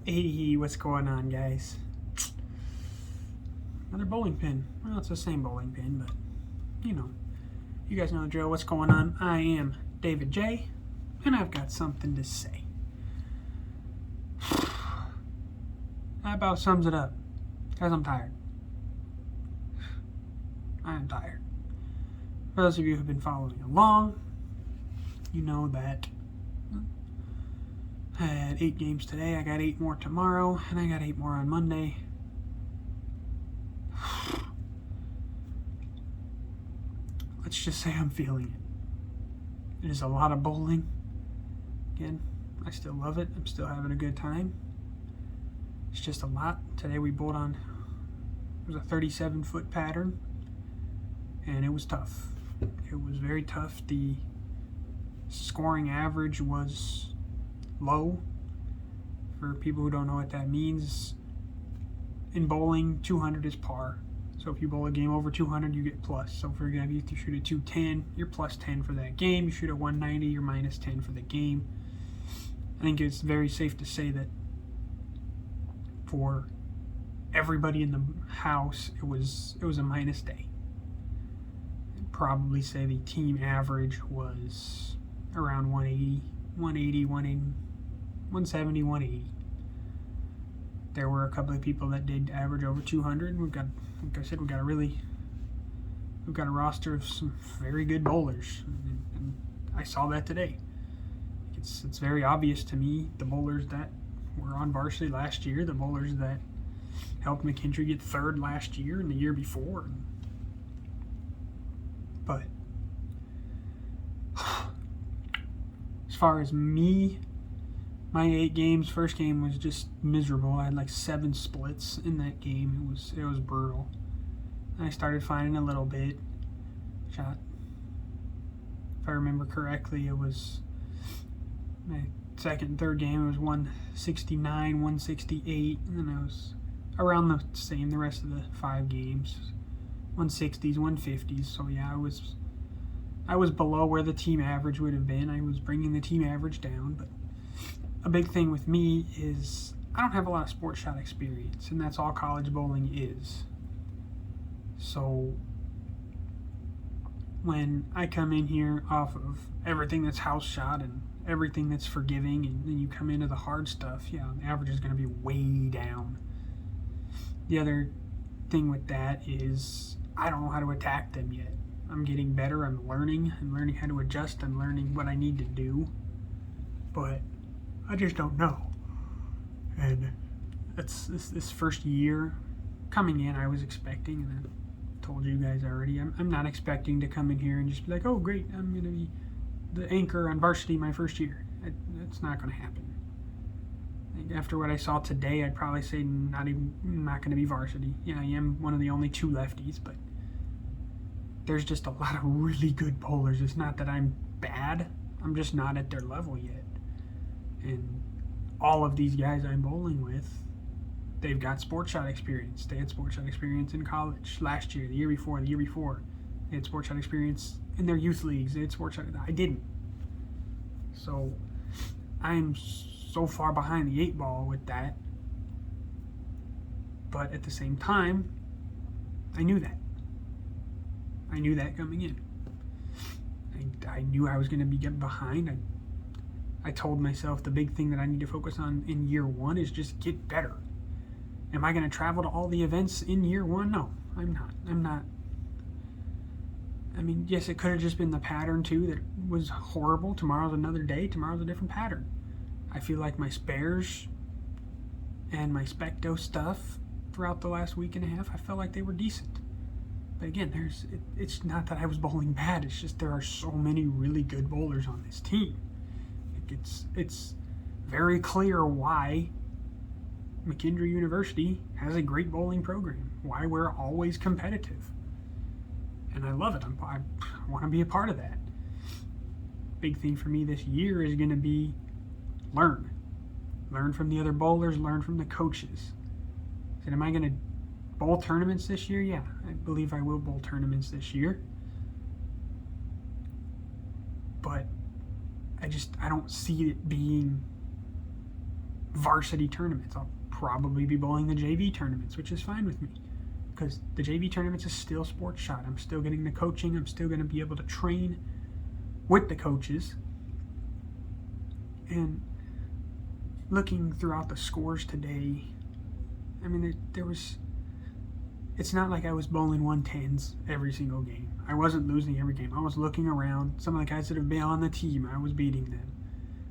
Hey, what's going on, guys? Another bowling pin. Well, it's the same bowling pin, but you know, you guys know the drill. What's going on? I am David J, and I've got something to say. That about sums it up, because I'm tired. I am tired. For those of you who've been following along, you know that I had 8 games today. I got 8 more tomorrow, and I got 8 more on Monday. Let's just say I'm feeling it. It is a lot of bowling. Again, I still love it. I'm still having a good time. It's just a lot. Today we bowled on, it was a 37-foot pattern, and it was tough. It was very tough. The scoring average was low. For people who don't know what that means, in bowling, 200 is par. So if you bowl a game over 200, you get plus. So for example, if you shoot a 210, you're plus 10 for that game. You shoot a 190, you're minus 10 for the game. I think it's very safe to say that for everybody in the house, it was a minus day. I'd probably say the team average was around 170, 180. There were a couple of people that did average over 200. We've got, like I said, we've got a roster of some very good bowlers, and I saw that today. It's very obvious to me, the bowlers that were on varsity last year, the bowlers that helped McKintrey get third last year and the year before. But as far as me, my 8 games, first game was just miserable. I had like 7 splits in that game. It was brutal. I started finding a little bit. Shot, if I remember correctly, it was my second and third game. It was 169, 168, and then I was around the same the rest of the 5 games. 160s, 150s. So yeah, I was below where the team average would have been. I was bringing the team average down, but a big thing with me is I don't have a lot of sports shot experience, and that's all college bowling is. So when I come in here off of everything that's house shot and everything that's forgiving, and then you come into the hard stuff, yeah, the average is going to be way down. The other thing with that is I don't know how to attack them yet. I'm getting better. I'm learning how to adjust. I'm learning what I need to do, but I just don't know. And it's this first year coming in, I was expecting, and I told you guys already, I'm not expecting to come in here and just be like, oh great, I'm going to be the anchor on varsity my first year. That's not going to happen. After what I saw today, I'd probably say not going to be varsity. Yeah, I am one of the only 2 lefties, but there's just a lot of really good bowlers. It's not that I'm bad, I'm just not at their level yet. And all of these guys I'm bowling with, they've got sports shot experience. They had sports shot experience in college last year, the year before. They had sports shot experience in their youth leagues. They had sports shot. I didn't. So I'm so far behind the 8 ball with that. But at the same time, I knew that. I knew that coming in. I knew I was going to be getting behind. I told myself the big thing that I need to focus on in year 1 is just get better. Am I going to travel to all the events in year 1? No, I'm not. I mean, yes, it could have just been the pattern too that was horrible. Tomorrow's another day. Tomorrow's a different pattern. I feel like my spares and my specto stuff throughout the last week and a half, I felt like they were decent. But again, it's not that I was bowling bad. It's just there are so many really good bowlers on this team. It's very clear why McKintrey University has a great bowling program, why we're always competitive. And I love it. I want to be a part of that. Big thing for me this year is going to be learn from the other bowlers, learn from the coaches. And am I going to bowl tournaments this year? Yeah, I believe I will bowl tournaments this year. But I don't see it being varsity tournaments. I'll probably be bowling the JV tournaments, which is fine with me, because the JV tournaments is still sports shot. I'm still getting the coaching. I'm still going to be able to train with the coaches. And looking throughout the scores today, I mean, there was, it's not like I was bowling 110s every single game. I wasn't losing every game. I was looking around. Some of the guys that have been on the team, I was beating them.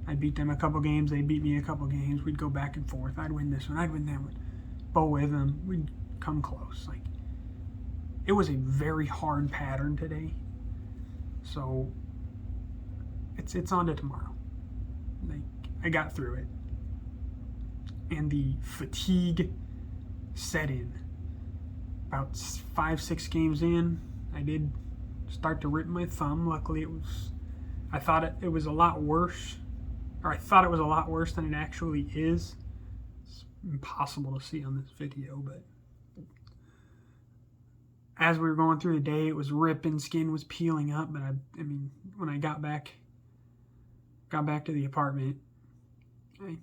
I beat them a couple games. They beat me a couple games. We'd go back and forth. I'd win this one. I'd win that one. Bowl with them. We'd come close. Like, it was a very hard pattern today. So it's on to tomorrow. Like, I got through it. And the fatigue set in. About 5-6 games in, I did start to rip my thumb. Luckily, I thought it was a lot worse, or I thought it was a lot worse than it actually is. It's impossible to see on this video, but as we were going through the day, it was ripping, skin was peeling up. But I mean, when I got back to the apartment, I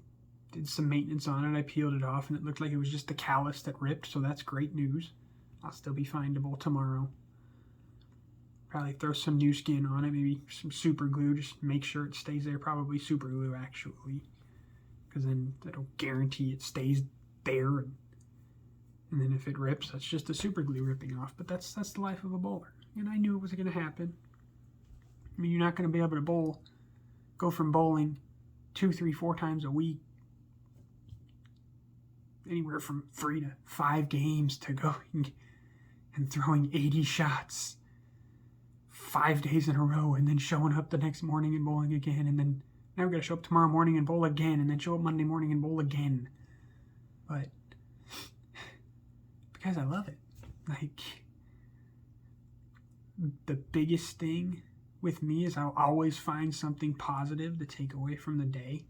did some maintenance on it. I peeled it off, and it looked like it was just the callus that ripped. So that's great news. I'll still be fine to bowl tomorrow. Probably throw some new skin on it, maybe some super glue, just make sure it stays there. Probably super glue, actually, because then that'll guarantee it stays there. And then if it rips, that's just the super glue ripping off. But that's the life of a bowler. And I knew it was going to happen. I mean, you're not going to be able to go from bowling 2, 3, 4 times a week, anywhere from 3 to 5 games, to going and throwing 80 shots 5 days in a row, and then showing up the next morning and bowling again, and then now we're going to show up tomorrow morning and bowl again, and then show up Monday morning and bowl again. But because I love it. Like, the biggest thing with me is I'll always find something positive to take away from the day.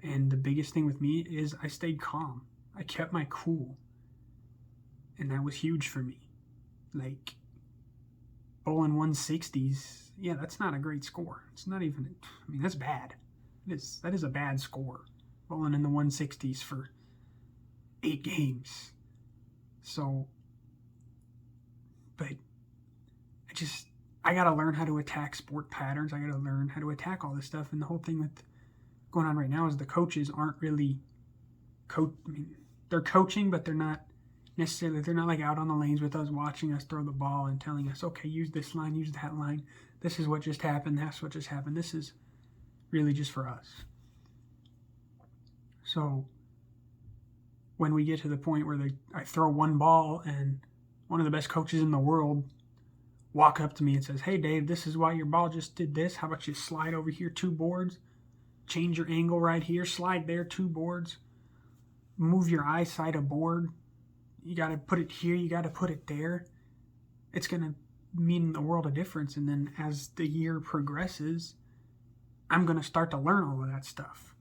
And the biggest thing with me is I stayed calm. I kept my cool. And that was huge for me. Like, bowling 160s, yeah, that's not a great score. It's not even, I mean, that's bad. That is a bad score. Bowling in the 160s for 8 games. So, but I got to learn how to attack sport patterns. I got to learn how to attack all this stuff. And the whole thing with going on right now is the coaches aren't really I mean, they're coaching, but they're not like out on the lanes with us, watching us throw the ball and telling us, okay, use this line, use that line. This is what just happened. That's what just happened. This is really just for us. So when we get to the point where I throw one ball and one of the best coaches in the world walk up to me and says, hey, Dave, this is why your ball just did this. How about you slide over here 2 boards, change your angle right here, slide there 2 boards, move your eyesight a board. You got to put it here, you got to put it there. It's going to mean the world of difference. And then as the year progresses, I'm going to start to learn all of that stuff.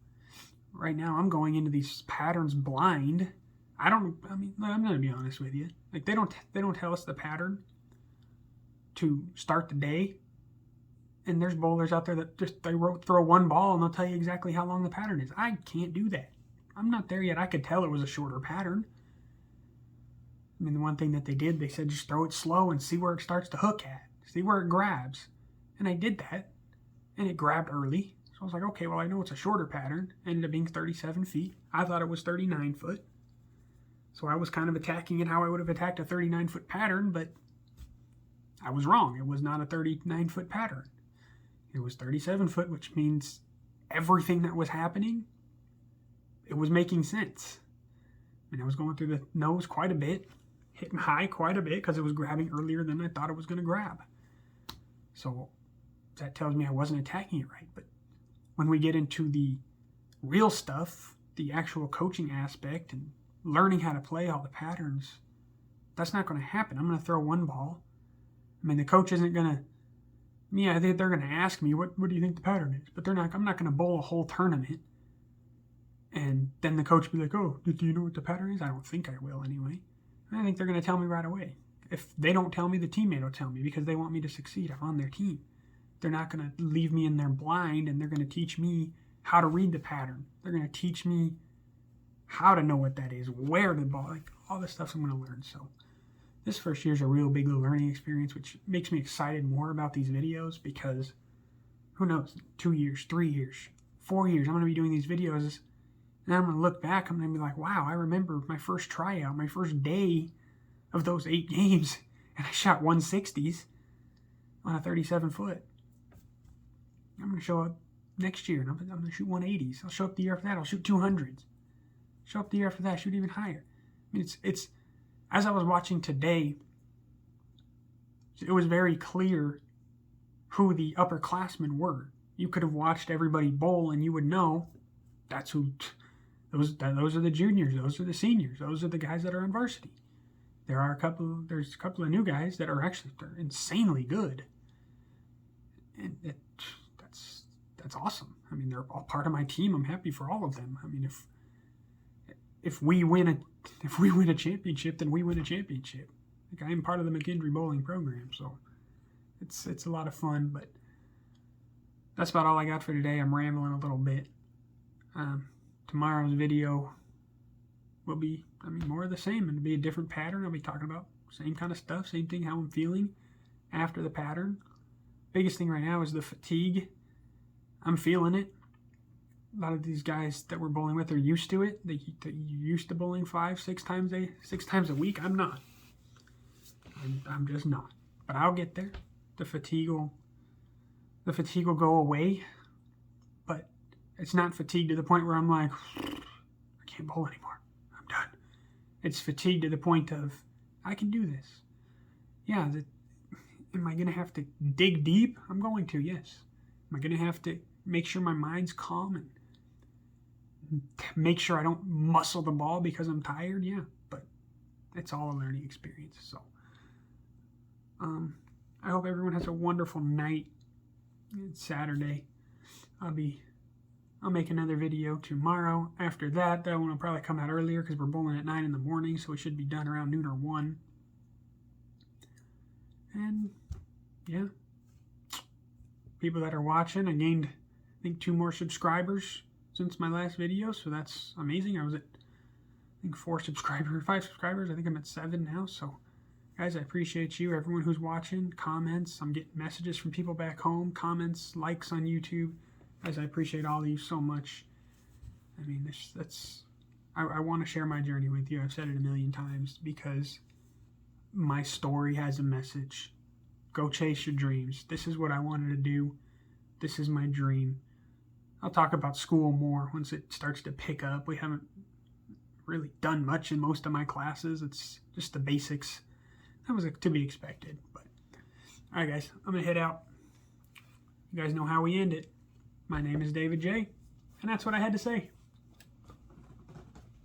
Right now, I'm going into these patterns blind. I'm going to be honest with you. Like, they don't tell us the pattern to start the day. And there's bowlers out there that throw one ball and they'll tell you exactly how long the pattern is. I can't do that. I'm not there yet. I could tell it was a shorter pattern. I mean, the one thing that they did, they said just throw it slow and see where it starts to hook at. See where it grabs. And I did that. And it grabbed early. So I was like, okay, well, I know it's a shorter pattern. Ended up being 37 feet. I thought it was 39 foot. So I was kind of attacking it how I would have attacked a 39-foot pattern, but I was wrong. It was not a 39-foot pattern. It was 37 foot, which means everything that was happening, it was making sense. And I was going through the nose quite a bit, hitting high quite a bit because it was grabbing earlier than I thought it was going to grab. So that tells me I wasn't attacking it right. But when we get into the real stuff, the actual coaching aspect and learning how to play all the patterns, that's not going to happen. I'm going to throw one ball. I mean, the coach isn't going to, yeah, they're going to ask me, what do you think the pattern is? But I'm not going to bowl a whole tournament. And then the coach will be like, oh, do you know what the pattern is? I don't think I will anyway. I think they're going to tell me right away. If they don't tell me, the teammate will tell me because they want me to succeed. I'm on their team. They're not going to leave me in there blind, and they're going to teach me how to read the pattern. They're going to teach me how to know what that is, where the ball, like all this stuff I'm going to learn. So this first year is a real big learning experience, which makes me excited more about these videos because who knows, 2 years, 3 years, 4 years, I'm going to be doing these videos and I'm going to look back, I'm going to be like, wow, I remember my first tryout, my first day of those 8 games, and I shot 160s on a 37 foot. I'm going to show up next year and I'm going to shoot 180s. I'll show up the year after that, I'll shoot 200s. Show up the year after that, shoot even higher. I mean, it's as I was watching today, it was very clear who the upperclassmen were. You could have watched everybody bowl and you would know that's who, those are the juniors, those are the seniors, those are the guys that are on varsity. There's a couple of new guys that are actually insanely good. And that's awesome. I mean, they're all part of my team. I'm happy for all of them. I mean, if we win a championship, then we win a championship. Like, I am part of the McKendree bowling program, so it's a lot of fun. But that's about all I got for today. I'm rambling a little bit. Tomorrow's video will be, more of the same. It'll be a different pattern. I'll be talking about same kind of stuff, same thing, how I'm feeling after the pattern. Biggest thing right now is the fatigue. I'm feeling it. A lot of these guys that we're bowling with are used to it. They're used to bowling 5-6 times a week. I'm not. I'm just not. But I'll get there. The fatigue will go away. But it's not fatigue to the point where I'm like, I can't bowl anymore. I'm done. It's fatigue to the point of, I can do this. Yeah, am I going to have to dig deep? I'm going to, yes. Am I going to have to make sure my mind's calm and make sure I don't muscle the ball because I'm tired? Yeah, but it's all a learning experience. So I hope everyone has a wonderful night. It's Saturday. I'll make another video tomorrow. After that one will probably come out earlier because we're bowling at 9 in the morning, so it should be done around noon or 1. And yeah, people that are watching, I gained, I think, 2 more subscribers since my last video, so that's amazing. I was at, I think, 5 subscribers. I think I'm at 7 now. So guys, I appreciate you, everyone who's watching, comments. I'm getting messages from people back home, comments, likes on YouTube. Guys, I appreciate all of you so much. I mean, I want to share my journey with you. I've said it a million times because my story has a message. Go chase your dreams. This is what I wanted to do. This is my dream. I'll talk about school more once it starts to pick up. We haven't really done much in most of my classes. It's just the basics. That was to be expected. But all right, guys, I'm going to head out. You guys know how we end it. My name is David J, and that's what I had to say.